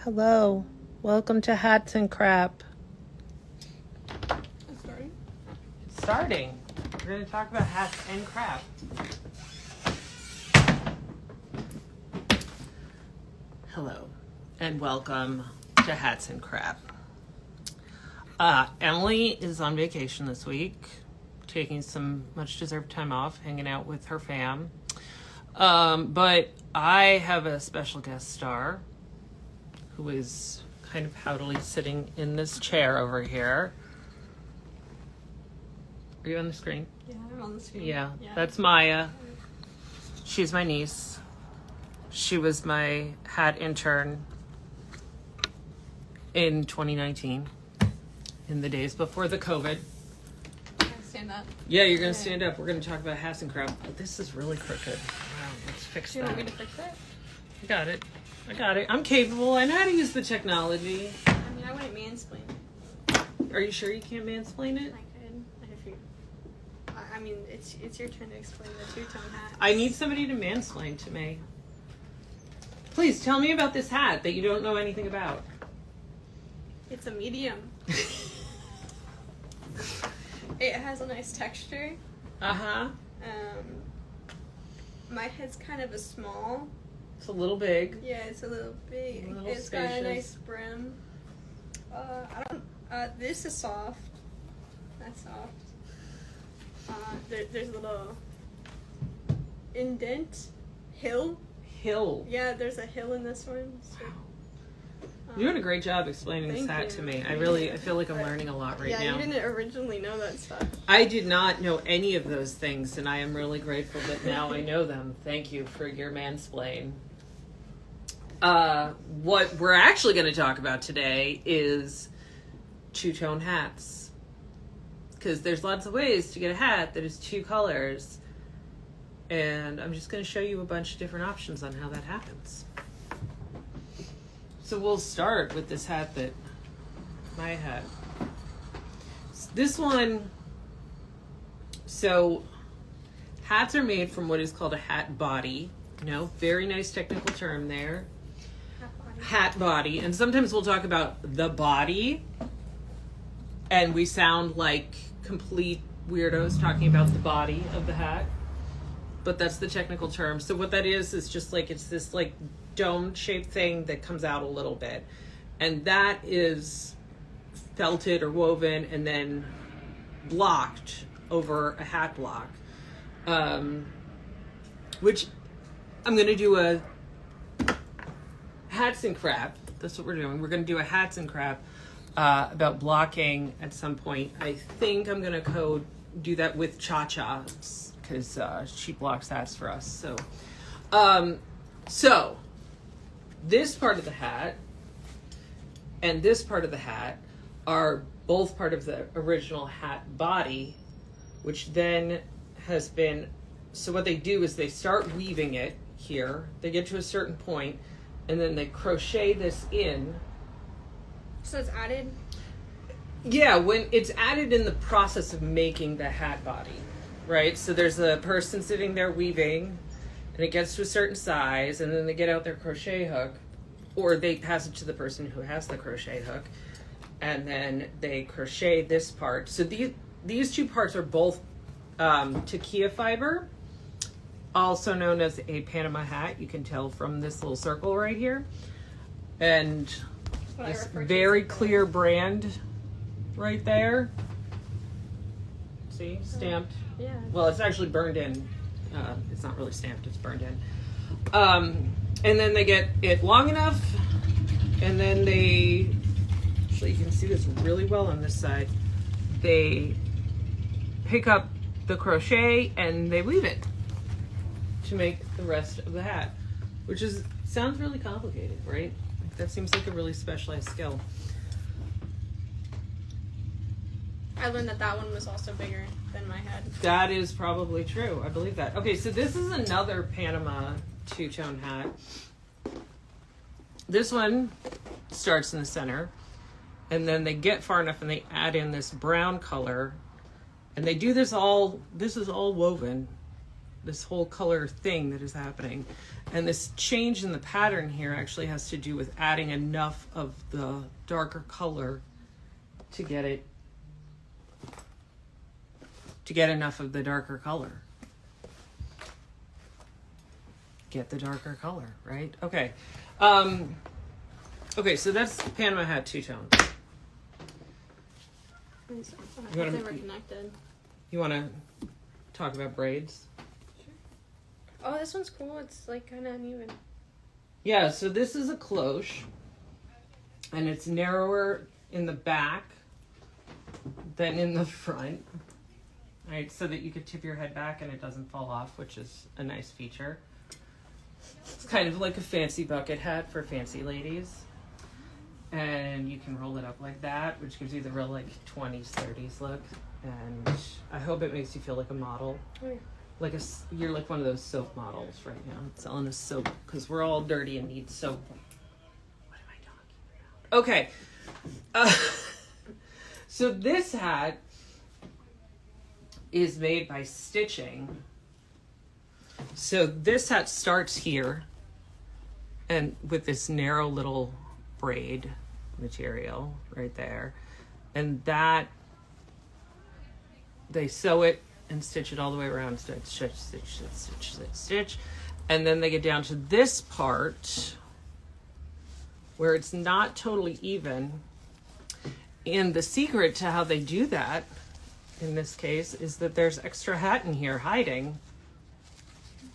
Hello, welcome to Hats and Crap. It's starting? It's starting. We're going to talk about hats and crap. Hello, and welcome to Hats and Crap. Emily is on vacation this week, taking some much-deserved time off, hanging out with her fam. But I have a special guest star who is kind of haughtily sitting in this chair over here. Are you on the screen? Yeah, I'm on the screen. Yeah, that's Maya. She's my niece. She was my hat intern in 2019, in the days before the COVID. Can I stand up? Yeah, you're going to stand up. We're going to talk about hats and crap. Oh, this is really crooked. Wow, let's fix Do you that. want me to fix it? I got it. I'm capable. I know how to use the technology. I mean, I wouldn't mansplain. Are you sure you can't mansplain it? I could. If you... I mean, it's your turn to explain the two-tone hat. I need somebody to mansplain to me. Please tell me about this hat that you don't know anything about. It's a medium. It has a nice texture. Uh-huh. My head's kind of a small. It's a little big. Yeah, it's a little big. A little It's got a spacious. nice brim. This is soft. That's soft. There's a little indent. Hill. Yeah, there's a hill in this one. So, You're doing a great job explaining this Thank hat you. to me. I feel like I'm learning a lot right yeah, now. you didn't originally know that stuff. I did not know any of those things, and I am really grateful that now I know them. Thank you for your mansplain. What we're actually going to talk about today is two-tone hats. Because there's lots of ways to get a hat that is two colors. And I'm just going to show you a bunch of different options on how that happens. So we'll start with this hat that Maya had. This one, so hats are made from what is called a hat body. You know, very nice technical term there. Hat body. And sometimes we'll talk about the body, and we sound like complete weirdos talking about the body of the hat. But that's the technical term. So what that is just like, it's this like dome-shaped thing that comes out a little bit. And that is felted or woven and then blocked over a hat block. Which I'm going to do a hats and crap. That's what we're doing. We're going to do a hats and crap about blocking at some point. I think I'm going to do that with Cha-Cha, because she blocks hats for us. So this part of the hat and this part of the hat are both part of the original hat body, which then has been, so what they do is they start weaving it here. They get to a certain point, and then they crochet this in. So it's added? Yeah, when it's added in the process of making the hat body. Right, so there's a person sitting there weaving, and it gets to a certain size, and then they get out their crochet hook, or they pass it to the person who has the crochet hook, and then they crochet this part. So these two parts are both takia fiber, also known as a Panama hat. You can tell from this little circle right here, and this very clear brand right there. See, stamped. Yeah. Well, it's actually burned in. It's not really stamped, it's burned in. And then they get it long enough, and then actually you can see this really well on this side. They pick up the crochet and they weave it to make the rest of the hat, which sounds really complicated, right? That seems like a really specialized skill. I learned that one was also bigger than my head. That is probably true. I believe that. Okay, so this is another Panama two-tone hat. This one starts in the center, and then they get far enough and they add in this brown color, and they do this is all woven this whole color thing that is happening. And this change in the pattern here actually has to do with adding enough of the darker color to get enough of the darker color. Get the darker color, right? Okay. Okay, so that's Panama Hat two-tone. They were connected. You want to talk about braids? Sure. Oh, this one's cool. It's like kind of uneven. Yeah, so this is a cloche, and it's narrower in the back than in the front, right? So that you could tip your head back and it doesn't fall off, which is a nice feature. It's kind of like a fancy bucket hat for fancy ladies. And you can roll it up like that, which gives you the real like 20s, 30s look. And I hope it makes you feel like a model. Oh, yeah. You're like one of those soap models right now, selling us soap because we're all dirty and need soap. What am I talking about? Okay. So this hat is made by stitching. So this hat starts here and with this narrow little braid material right there, and that they sew it and stitch it all the way around, stitch, and then they get down to this part where it's not totally even. And the secret to how they do that in this case is that there's extra hat in here hiding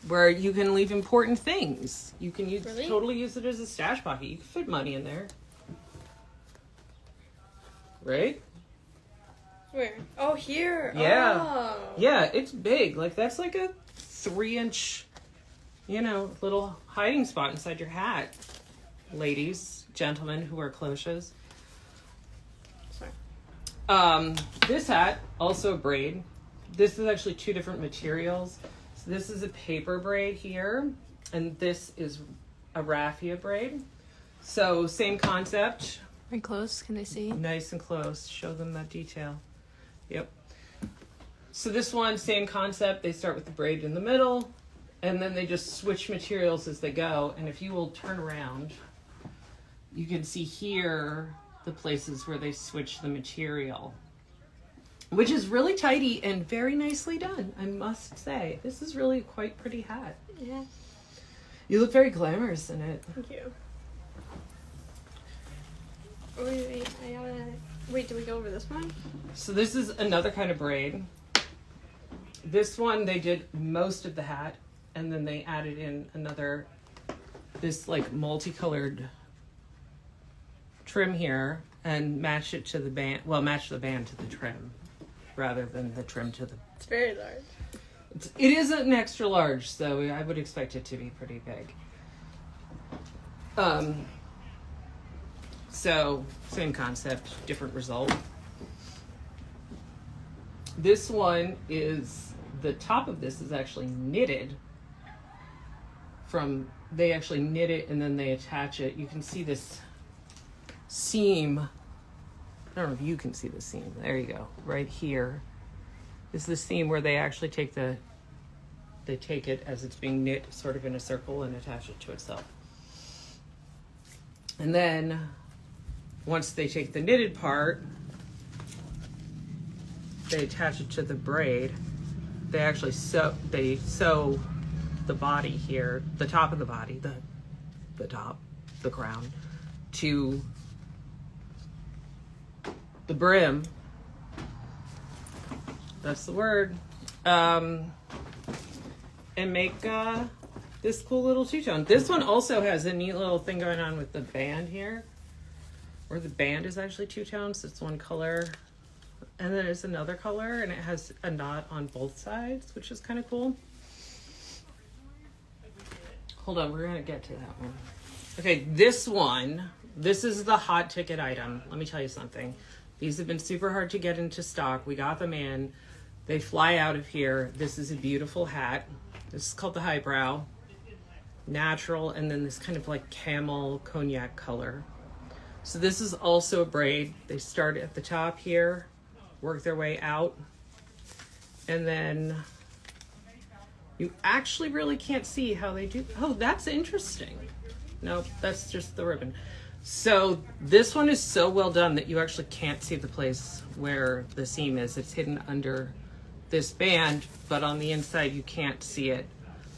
where you can leave important things. You can totally use it as a stash pocket. You can fit money in there. Right? Where? Oh, here. Yeah. Oh. Yeah, it's big. Like that's like a 3-inch, little hiding spot inside your hat. Ladies, gentlemen who wear cloches. Sorry. This hat, also a braid. This is actually 2 different materials. So this is a paper braid here, and this is a raffia braid. So same concept. Very close. Can they see? Nice and close. Show them that detail. Yep. So this one, same concept. They start with the braid in the middle, and then they just switch materials as they go. And if you will turn around, you can see here the places where they switch the material, which is really tidy and very nicely done, I must say. This is really a quite pretty hat. Yeah. You look very glamorous in it. Thank you. Wait, did we go over this one? So this is another kind of braid. This one, they did most of the hat, and then they added in this like multicolored trim here and match it to the band. Well, match the band to the trim rather than the trim to the... It's very large. It is an extra large, so I would expect it to be pretty big. So, same concept, different result. This one is, the top of this is actually knitted they actually knit it and then they attach it. You can see this seam. I don't know if you can see the seam. There you go. Right here is the seam where they actually take it as it's being knit sort of in a circle and attach it to itself. And then once they take the knitted part, they attach it to the braid. They actually sew the body here, the top of the body, the top, the crown, to the brim. That's the word. And make this cool little two-tone. This one also has a neat little thing going on with the band here, where the band is actually two tones. It's one color, and then it's another color, and it has a knot on both sides, which is kind of cool. Hold on, we're gonna get to that one. Okay, this is the hot ticket item. Let me tell you something. These have been super hard to get into stock. We got them in. They fly out of here. This is a beautiful hat. This is called the highbrow. Natural, and then this kind of like camel cognac color. So this is also a braid. They start at the top here, work their way out, and then You actually really can't see how they do. Oh, that's interesting. No, that's just the ribbon. So this one is so well done that you actually can't see the place where the seam is. It's hidden under this band, but on the inside you can't see it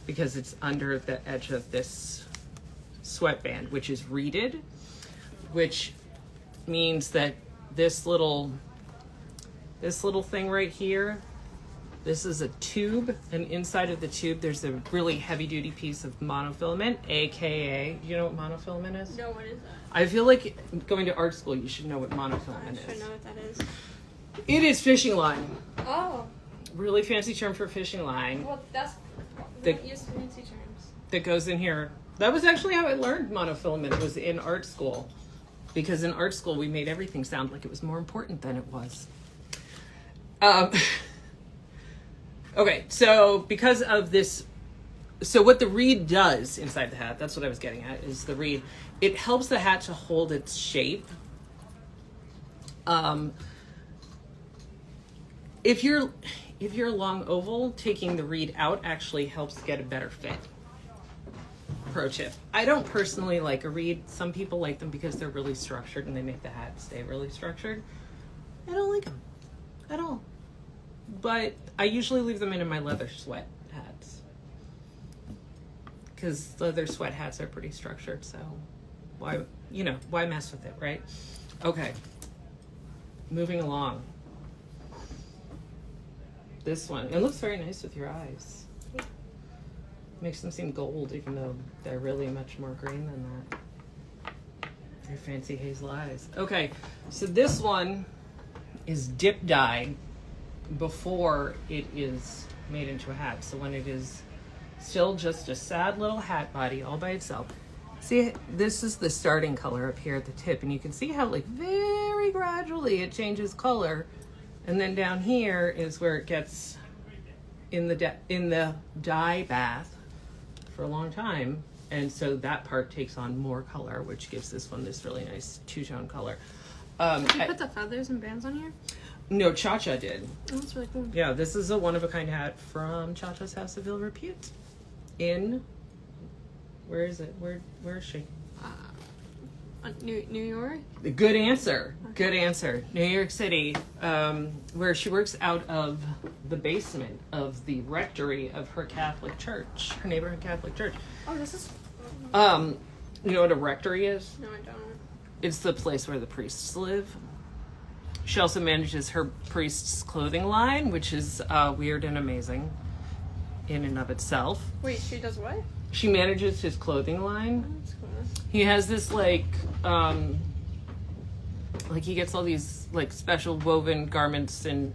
because it's under the edge of this sweatband, which is reeded, which means that this little thing right here, this is a tube, and inside of the tube there's a really heavy duty piece of monofilament, aka, you know what monofilament is? No, what is that? I feel like going to art school you should know what monofilament I is. should know what that is. It is fishing line. Oh. Really fancy term for fishing line. Well, that's The- not used to fancy terms. That goes in here. That was actually how I learned monofilament, was in art school. Because in art school we made everything sound like it was more important than it was. Okay, so because of this, so what the reed does inside the hat, that's what I was getting at, is the reed, it helps the hat to hold its shape. If you're a long oval, taking the reed out actually helps get a better fit. Pro tip. I don't personally like a reed. Some people like them because they're really structured and they make the hat stay really structured. I don't like them at all. But I usually leave them in my leather sweat hats. Because leather sweat hats are pretty structured, so why mess with it, right? Okay. Moving along. This one. It looks very nice with your eyes. Makes them seem gold, even though they're really much more green than that. Your fancy hazel eyes. Okay, so this one is dip dyed before it is made into a hat. So when it is still just a sad little hat body all by itself. See, this is the starting color up here at the tip, and you can see how like very gradually it changes color. And then down here is where it gets in the dye bath for a long time, and so that part takes on more color, which gives this one this really nice two-tone color. Did you put the feathers and bands on here? No, Cha-Cha did. Oh, that's really cool. Yeah, this is a one-of-a-kind hat from Cha-Cha's House of Ill Repute in, where is it? Where is she? New York? Good answer. Good answer. New York City, where she works out of the basement of the rectory of her Catholic church, her neighborhood Catholic church. Oh, this is... You know what a rectory is? No, I don't. It's the place where the priests live. She also manages her priest's clothing line, which is weird and amazing in and of itself. Wait, she does what? She manages his clothing line. Oh, that's cool. He has this like he gets all these like special woven garments in,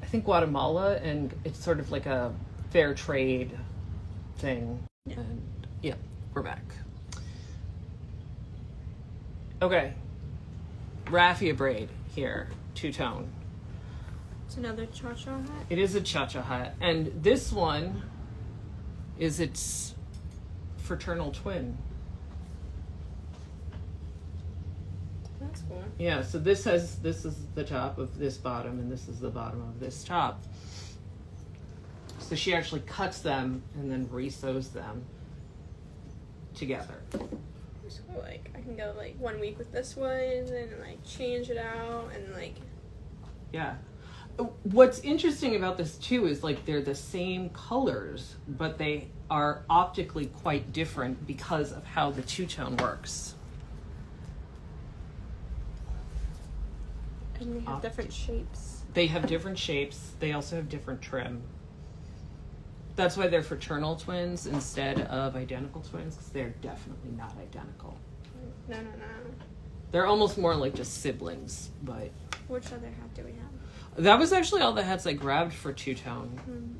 I think, Guatemala, and it's sort of like a fair trade thing. Yeah. And yeah, we're back. Okay. Raffia braid here, two-tone. It's another cha-cha hat? It is a cha-cha hat, and this one is its fraternal twin. That's cool. Yeah, so this is the top of this bottom, and this is the bottom of this top. So she actually cuts them and then resews them together. So like I can go like 1 week with this one and then like change it out and like Yeah. What's interesting about this too is like they're the same colors, but they are optically quite different because of how the two-tone works. and they have different shapes. They have different shapes. They also have different trim. That's why they're fraternal twins instead of identical twins, because they're definitely not identical. No. They're almost more like just siblings, but... Which other hat do we have? That was actually all the hats I grabbed for two-tone.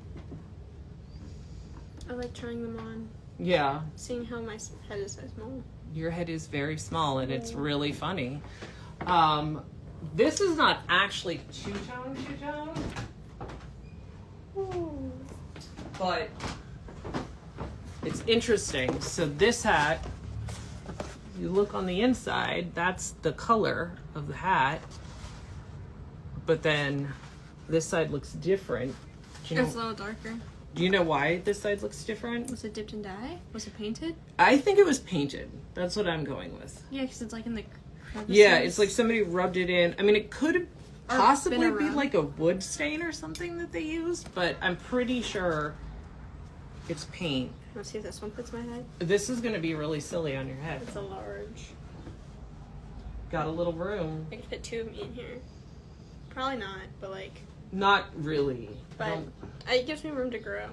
I like trying them on. Yeah. Seeing how my head is so small. Your head is very small, and it's really funny. This is not actually two-tone, but it's interesting. So this hat, you look on the inside, that's the color of the hat, but then this side looks different. Do you know, It's a little darker. Do you know why this side looks different? Was it dipped in dye? Was it painted? I think it was painted. That's what I'm going with. Yeah, because it's like in the crevices. Yeah, it's like somebody rubbed it in. I mean, it could possibly been be around. like a wood stain or something that they used, but I'm pretty sure it's paint. Let's see if this one fits my head. This is going to be really silly on your head. It's a large. Got a little room. I could fit 2 of me in here. Probably not, but like. Not really. But Don't- it gives me room to grow.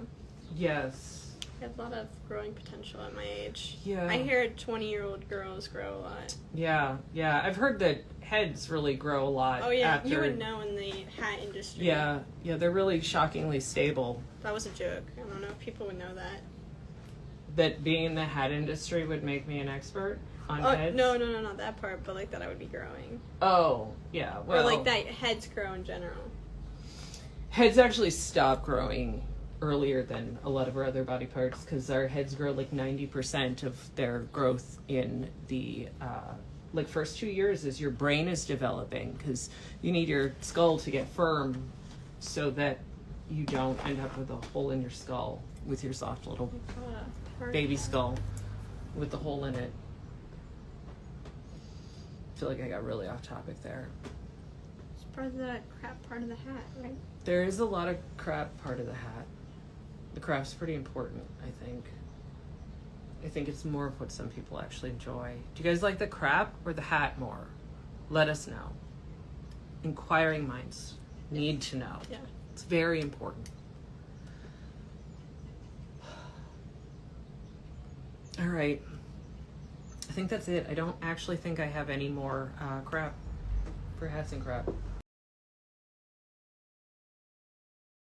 Yes. I have a lot of growing potential at my age. Yeah. I hear 20-year-old girls grow a lot. Yeah, yeah. I've heard that heads really grow a lot. Oh yeah, after... you would know in the hat industry. Yeah, yeah. They're really shockingly stable. That was a joke. I don't know if people would know that. That being in the hat industry would make me an expert on Oh, heads? no, not that part, but like that I would be growing. Oh, yeah. Well, Or like that heads grow in general. heads actually stop growing earlier than a lot of our other body parts because our heads grow like 90% of their growth in the like first 2 years as your brain is developing, because you need your skull to get firm so that you don't end up with a hole in your skull with your soft little baby skull with the hole in it. I feel like I got really off topic there. It's part of the crap part of the hat, right? There is a lot of crap part of the hat. The crap's pretty important, I think. I think it's more of what some people actually enjoy. Do you guys like the crap or the hat more? Let us know. Inquiring minds need to know. Yeah. It's very important. All right. I think that's it. I don't actually think I have any more crap for hats and crap.